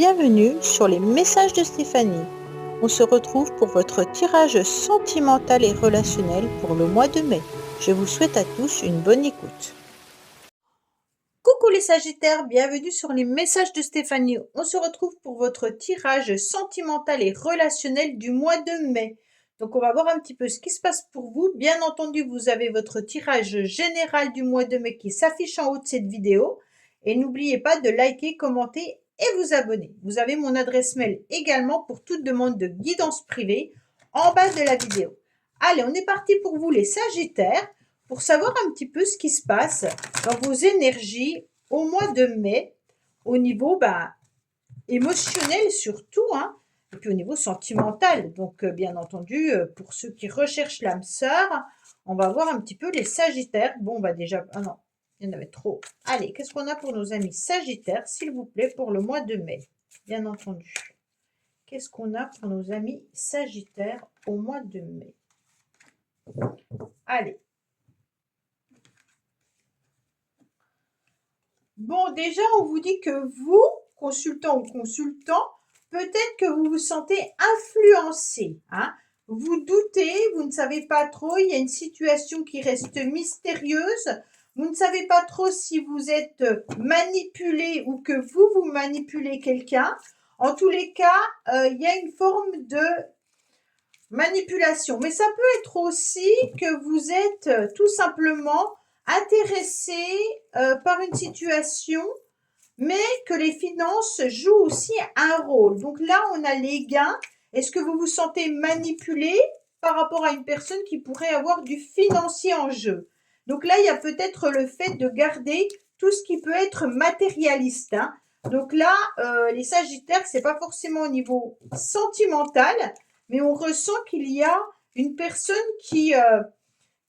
bienvenue sur les messages de Stéphanie. On se retrouve pour votre tirage sentimental et relationnel pour le mois de mai. Je vous souhaite à tous une bonne écoute. Coucou les Sagittaires, bienvenue sur les messages de Stéphanie. On se retrouve pour votre tirage sentimental et relationnel du mois de mai. Donc on va voir un petit peu ce qui se passe pour vous. Bien entendu, vous avez votre tirage général du mois de mai qui s'affiche en haut de cette vidéo. Et n'oubliez pas de liker, commenter et vous abonner. Vous avez mon adresse mail également pour toute demande de guidance privée en bas de la vidéo. Allez, on est parti pour vous les Sagittaires pour savoir un petit peu ce qui se passe dans vos énergies au mois de mai au niveau émotionnel surtout, hein, et puis au niveau sentimental. Donc, bien entendu, pour ceux qui recherchent l'âme sœur, on va voir un petit peu les Sagittaires. Bon, on va déjà... Ah non, il y en avait trop. Allez, qu'est-ce qu'on a pour nos amis Sagittaires, s'il vous plaît, pour le mois de mai? Bien entendu. Qu'est-ce qu'on a pour nos amis Sagittaires au mois de mai? Allez. Bon, déjà, on vous dit que vous, consultant ou consultant, peut-être que vous vous sentez influencé. Hein? Vous doutez, vous ne savez pas trop, il y a une situation qui reste mystérieuse. Vous ne savez pas trop si vous êtes manipulé ou que vous manipulez quelqu'un. En tous les cas, il y a une forme de manipulation. Mais ça peut être aussi que vous êtes tout simplement intéressé par une situation, mais que les finances jouent aussi un rôle. Donc là, on a les gains. Est-ce que vous vous sentez manipulé par rapport à une personne qui pourrait avoir du financier en jeu? Donc là, il y a peut-être le fait de garder tout ce qui peut être matérialiste. Hein. Donc là, les Sagittaires, c'est pas forcément au niveau sentimental, mais on ressent qu'il y a une personne qui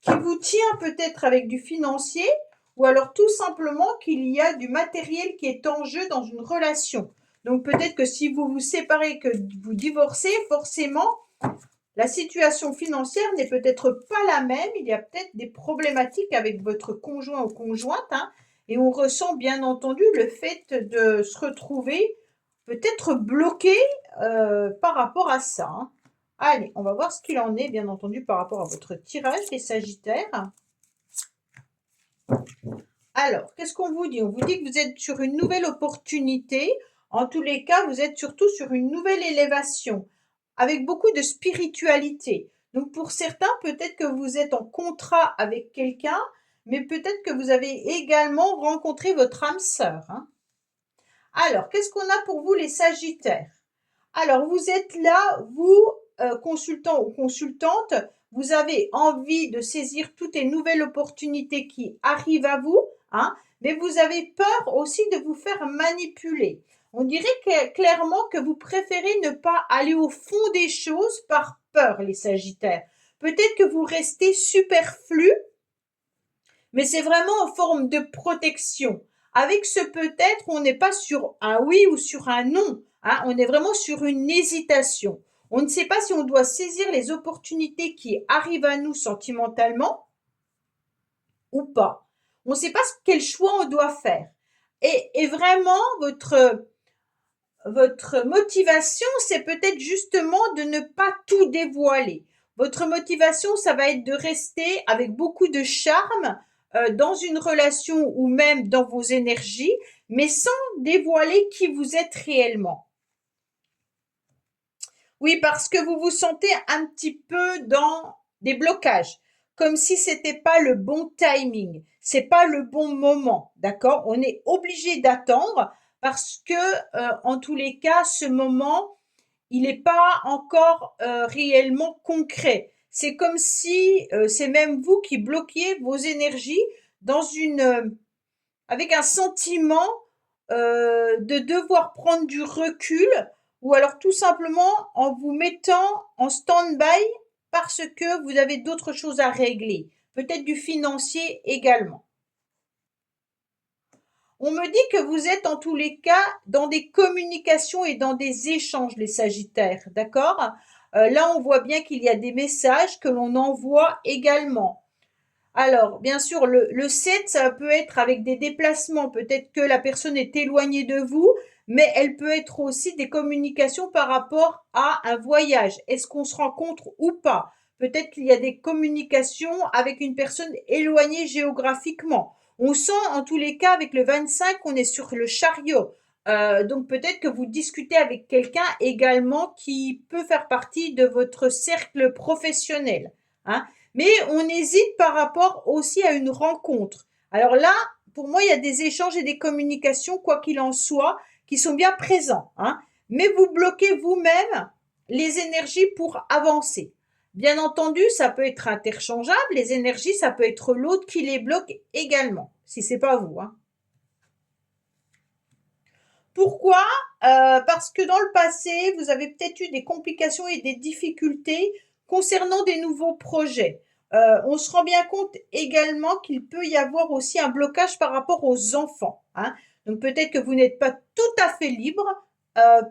vous tient peut-être avec du financier, ou alors tout simplement qu'il y a du matériel qui est en jeu dans une relation. Donc peut-être que si vous vous séparez, que vous divorcez, forcément, la situation financière n'est peut-être pas la même. Il y a peut-être des problématiques avec votre conjoint ou conjointe. Hein, et on ressent bien entendu le fait de se retrouver peut-être bloqué par rapport à ça. Hein. Allez, on va voir ce qu'il en est, bien entendu, par rapport à votre tirage, les Sagittaires. Alors, qu'est-ce qu'on vous dit? On vous dit que vous êtes sur une nouvelle opportunité. En tous les cas, vous êtes surtout sur une nouvelle élévation, avec beaucoup de spiritualité. Donc, pour certains, peut-être que vous êtes en contrat avec quelqu'un, mais peut-être que vous avez également rencontré votre âme sœur. Hein. Alors, qu'est-ce qu'on a pour vous, les Sagittaires? Alors, vous êtes là, vous, consultant ou consultante, vous avez envie de saisir toutes les nouvelles opportunités qui arrivent à vous, hein, mais vous avez peur aussi de vous faire manipuler. On dirait clairement que vous préférez ne pas aller au fond des choses par peur, les Sagittaires. Peut-être que vous restez superflu, mais c'est vraiment en forme de protection. Avec ce peut-être, on n'est pas sur un oui ou sur un non. Hein, on est vraiment sur une hésitation. On ne sait pas si on doit saisir les opportunités qui arrivent à nous sentimentalement ou pas. On ne sait pas quel choix on doit faire. Et vraiment, votre motivation, c'est peut-être justement de ne pas tout dévoiler. Votre motivation, ça va être de rester avec beaucoup de charme dans une relation ou même dans vos énergies, mais sans dévoiler qui vous êtes réellement. Oui, parce que vous vous sentez un petit peu dans des blocages, comme si c'était pas le bon timing, c'est pas le bon moment, d'accord? On est obligé d'attendre parce que, en tous les cas, ce moment, il n'est pas encore réellement concret. C'est comme si c'est même vous qui bloquiez vos énergies dans avec un sentiment de devoir prendre du recul ou alors tout simplement en vous mettant en stand-by parce que vous avez d'autres choses à régler, peut-être du financier également. On me dit que vous êtes en tous les cas dans des communications et dans des échanges, les Sagittaires, d'accord? Là, on voit bien qu'il y a des messages que l'on envoie également. Alors, bien sûr, le 7, ça peut être avec des déplacements. Peut-être que la personne est éloignée de vous, mais elle peut être aussi des communications par rapport à un voyage. Est-ce qu'on se rencontre ou pas? Peut-être qu'il y a des communications avec une personne éloignée géographiquement. On sent en tous les cas avec le 25 qu'on est sur le chariot. Donc peut-être que vous discutez avec quelqu'un également qui peut faire partie de votre cercle professionnel, hein. Mais on hésite par rapport aussi à une rencontre. Alors là, pour moi, il y a des échanges et des communications, quoi qu'il en soit, qui sont bien présents, hein. Mais vous bloquez vous-même les énergies pour avancer. Bien entendu, ça peut être interchangeable, les énergies, ça peut être l'autre qui les bloque également, si c'est pas vous, hein. Pourquoi? Parce que dans le passé, vous avez peut-être eu des complications et des difficultés concernant des nouveaux projets. On se rend bien compte également qu'il peut y avoir aussi un blocage par rapport aux enfants, hein. Donc peut-être que vous n'êtes pas tout à fait libre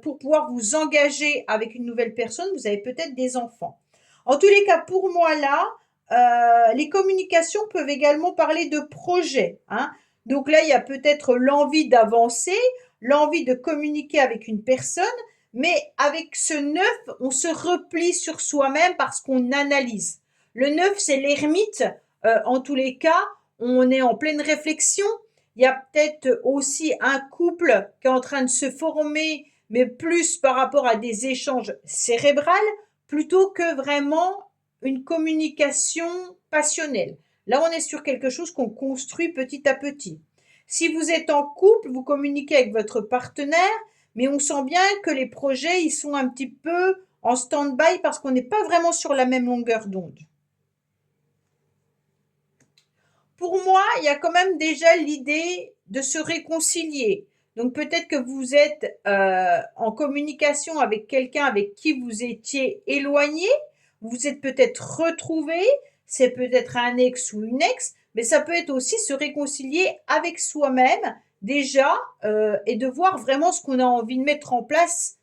pour pouvoir vous engager avec une nouvelle personne. Vous avez peut-être des enfants. En tous les cas, pour moi là, les communications peuvent également parler de projets, hein. Donc là, il y a peut-être l'envie d'avancer, l'envie de communiquer avec une personne, mais avec ce 9, on se replie sur soi-même parce qu'on analyse. Le 9, c'est l'ermite. En tous les cas, on est en pleine réflexion. Il y a peut-être aussi un couple qui est en train de se former, mais plus par rapport à des échanges cérébrales, plutôt que vraiment une communication passionnelle. Là, on est sur quelque chose qu'on construit petit à petit. Si vous êtes en couple, vous communiquez avec votre partenaire, mais on sent bien que les projets, ils sont un petit peu en stand-by parce qu'on n'est pas vraiment sur la même longueur d'onde. Pour moi, il y a quand même déjà l'idée de se réconcilier. Donc peut-être que vous êtes en communication avec quelqu'un avec qui vous étiez éloigné, vous êtes peut-être retrouvé, c'est peut-être un ex ou une ex, mais ça peut être aussi se réconcilier avec soi-même déjà et de voir vraiment ce qu'on a envie de mettre en place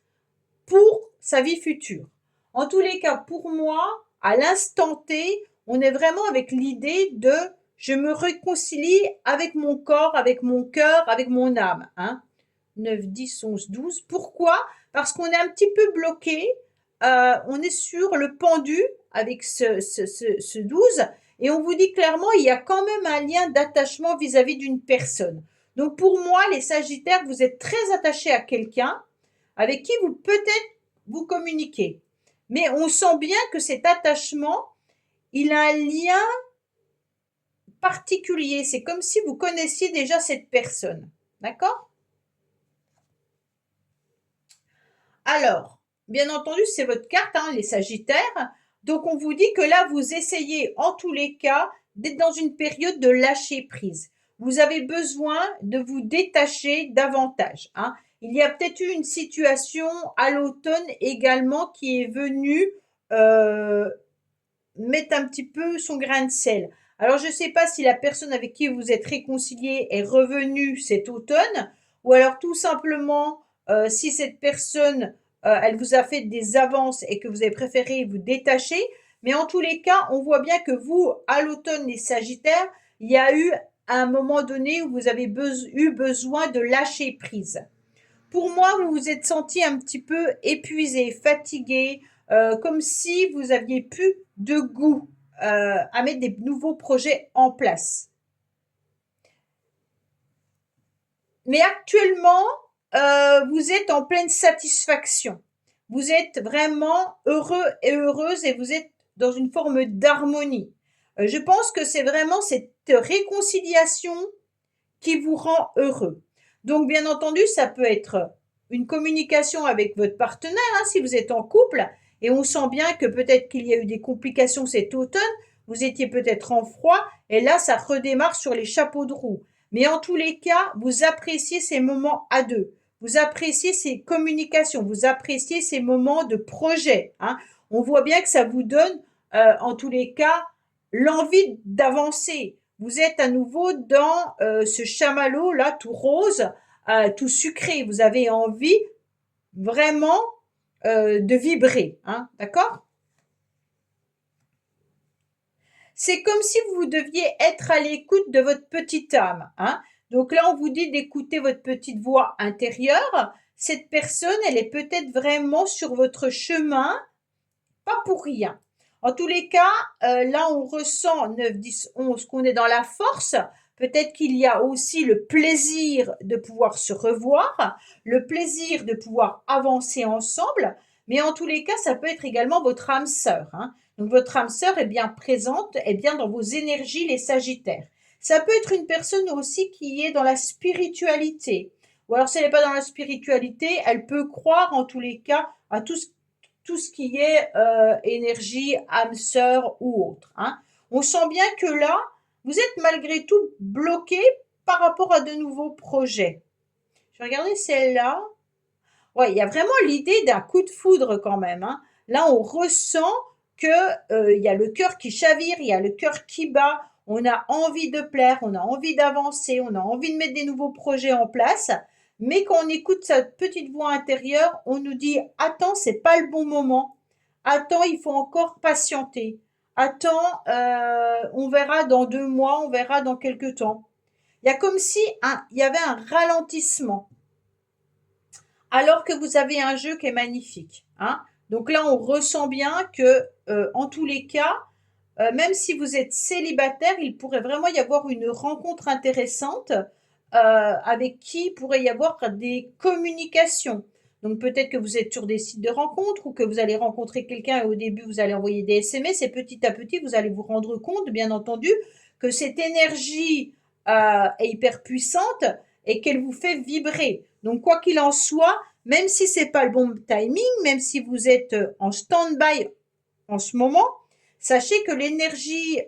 pour sa vie future. En tous les cas, pour moi, à l'instant T, on est vraiment avec l'idée de je me réconcilie avec mon corps, avec mon cœur, avec mon âme, hein. 9, 10, 11, 12. Pourquoi? Parce qu'on est un petit peu bloqué. On est sur le pendu avec ce 12 et on vous dit clairement il y a quand même un lien d'attachement vis-à-vis d'une personne. Donc pour moi, les Sagittaires, vous êtes très attachés à quelqu'un avec qui vous peut-être vous communiquez. Mais on sent bien que cet attachement, il a un lien particulier. C'est comme si vous connaissiez déjà cette personne. D'accord? Alors, bien entendu, c'est votre carte, hein, les Sagittaires. Donc, on vous dit que là, vous essayez en tous les cas d'être dans une période de lâcher prise. Vous avez besoin de vous détacher davantage, hein. Il y a peut-être eu une situation à l'automne également qui est venue euh, mettre un petit peu son grain de sel. Alors, je ne sais pas si la personne avec qui vous êtes réconcilié est revenue cet automne, ou alors tout simplement, si cette personne, elle vous a fait des avances et que vous avez préféré vous détacher. Mais en tous les cas, on voit bien que vous, à l'automne, les Sagittaires, il y a eu un moment donné où vous avez eu besoin de lâcher prise. Pour moi, vous vous êtes senti un petit peu épuisé, fatigué, comme si vous aviez plus de goût à mettre des nouveaux projets en place. Mais actuellement, vous êtes en pleine satisfaction. Vous êtes vraiment heureux et heureuse et vous êtes dans une forme d'harmonie. Je pense que c'est vraiment cette réconciliation qui vous rend heureux. Donc, bien entendu, ça peut être une communication avec votre partenaire, hein, si vous êtes en couple, et on sent bien que peut-être qu'il y a eu des complications cet automne, vous étiez peut-être en froid, et là, ça redémarre sur les chapeaux de roue. Mais en tous les cas, vous appréciez ces moments à deux. Vous appréciez ces communications, vous appréciez ces moments de projet, hein. On voit bien que ça vous donne, en tous les cas, l'envie d'avancer. Vous êtes à nouveau dans ce chamallow là, tout rose, tout sucré. Vous avez envie vraiment de vibrer, hein, d'accord? C'est comme si vous deviez être à l'écoute de votre petite âme, hein. Donc là, on vous dit d'écouter votre petite voix intérieure. cette personne, elle est peut-être vraiment sur votre chemin, pas pour rien. En tous les cas, là, on ressent 9, 10, 11 qu'on est dans la force. Peut-être qu'il y a aussi le plaisir de pouvoir se revoir, le plaisir de pouvoir avancer ensemble. Mais en tous les cas, ça peut être également votre âme sœur, hein. Donc votre âme sœur est bien présente, est bien dans vos énergies, les Sagittaires. Ça peut être une personne aussi qui est dans la spiritualité. Ou alors, si elle n'est pas dans la spiritualité, elle peut croire en tous les cas à tout ce qui est énergie, âme sœur ou autre, hein. On sent bien que là, vous êtes malgré tout bloqué par rapport à de nouveaux projets. Je vais regarder celle-là. Ouais, il y a vraiment l'idée d'un coup de foudre quand même, hein. Là, on ressent que il y a le cœur qui chavire, il y a le cœur qui bat. On a envie de plaire, on a envie d'avancer, on a envie de mettre des nouveaux projets en place. Mais quand on écoute cette petite voix intérieure, on nous dit attends, c'est pas le bon moment. Attends, il faut encore patienter. Attends, on verra dans 2 mois, on verra dans quelques temps. Il y a comme si il y avait un ralentissement alors que vous avez un jeu qui est magnifique, hein. Donc là, on ressent bien que, en tous les cas, même si vous êtes célibataire, il pourrait vraiment y avoir une rencontre intéressante avec qui il pourrait y avoir des communications. Donc peut-être que vous êtes sur des sites de rencontres ou que vous allez rencontrer quelqu'un et au début vous allez envoyer des SMS et petit à petit vous allez vous rendre compte, bien entendu, que cette énergie est hyper puissante et qu'elle vous fait vibrer. Donc quoi qu'il en soit, même si c'est pas le bon timing, même si vous êtes en stand-by en ce moment, sachez que l'énergie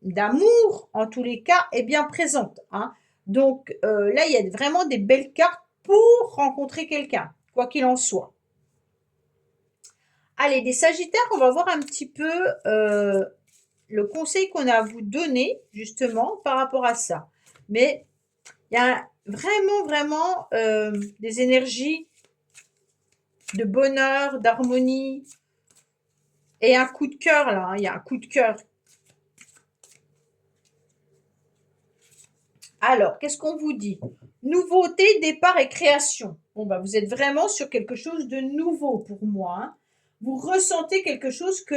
d'amour, en tous les cas, est bien présente, hein. Donc là, il y a vraiment des belles cartes pour rencontrer quelqu'un, quoi qu'il en soit. Allez, des Sagittaires, on va voir un petit peu le conseil qu'on a à vous donner, justement, par rapport à ça. Mais il y a vraiment, vraiment des énergies de bonheur, d'harmonie, et un coup de cœur, là, hein, il y a un coup de cœur. Alors, qu'est-ce qu'on vous dit? Nouveauté, départ et création. Bon, bah, vous êtes vraiment sur quelque chose de nouveau pour moi, hein. Vous ressentez quelque chose que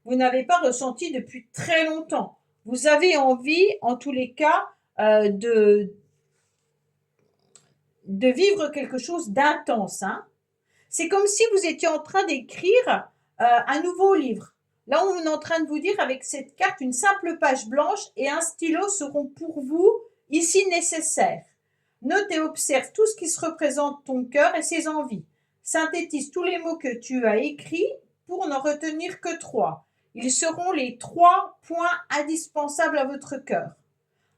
vous n'avez pas ressenti depuis très longtemps. Vous avez envie, en tous les cas, de vivre quelque chose d'intense, hein. C'est comme si vous étiez en train d'écrire un nouveau livre. Là, on est en train de vous dire avec cette carte, une simple page blanche et un stylo seront pour vous ici nécessaires. Note et observe tout ce qui se représente ton cœur et ses envies. Synthétise tous les mots que tu as écrits pour n'en retenir que 3. Ils seront les 3 points indispensables à votre cœur.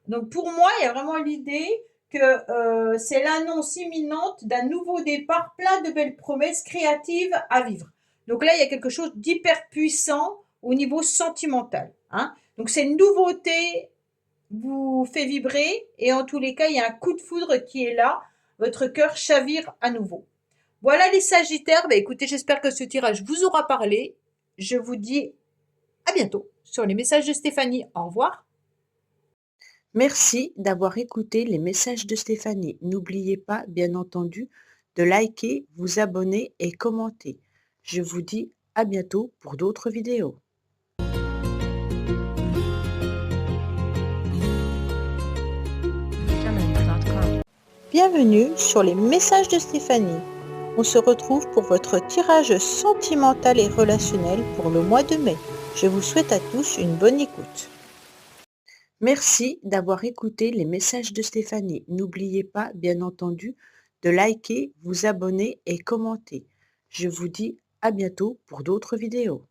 Donc pour moi, il y a vraiment l'idée que c'est l'annonce imminente d'un nouveau départ plein de belles promesses créatives à vivre. Donc là, il y a quelque chose d'hyper puissant au niveau sentimental, hein. Donc cette nouveauté vous fait vibrer et en tous les cas, il y a un coup de foudre qui est là. Votre cœur chavire à nouveau. Voilà les Sagittaires. Bah, écoutez, j'espère que ce tirage vous aura parlé. Je vous dis à bientôt sur les messages de Stéphanie. Au revoir. Merci d'avoir écouté les messages de Stéphanie. N'oubliez pas, bien entendu, de liker, vous abonner et commenter. Je vous dis à bientôt pour d'autres vidéos. Bienvenue sur les messages de Stéphanie. On se retrouve pour votre tirage sentimental et relationnel pour le mois de mai. Je vous souhaite à tous une bonne écoute. Merci d'avoir écouté les messages de Stéphanie. N'oubliez pas, bien entendu, de liker, vous abonner et commenter. Je vous dis à bientôt pour d'autres vidéos.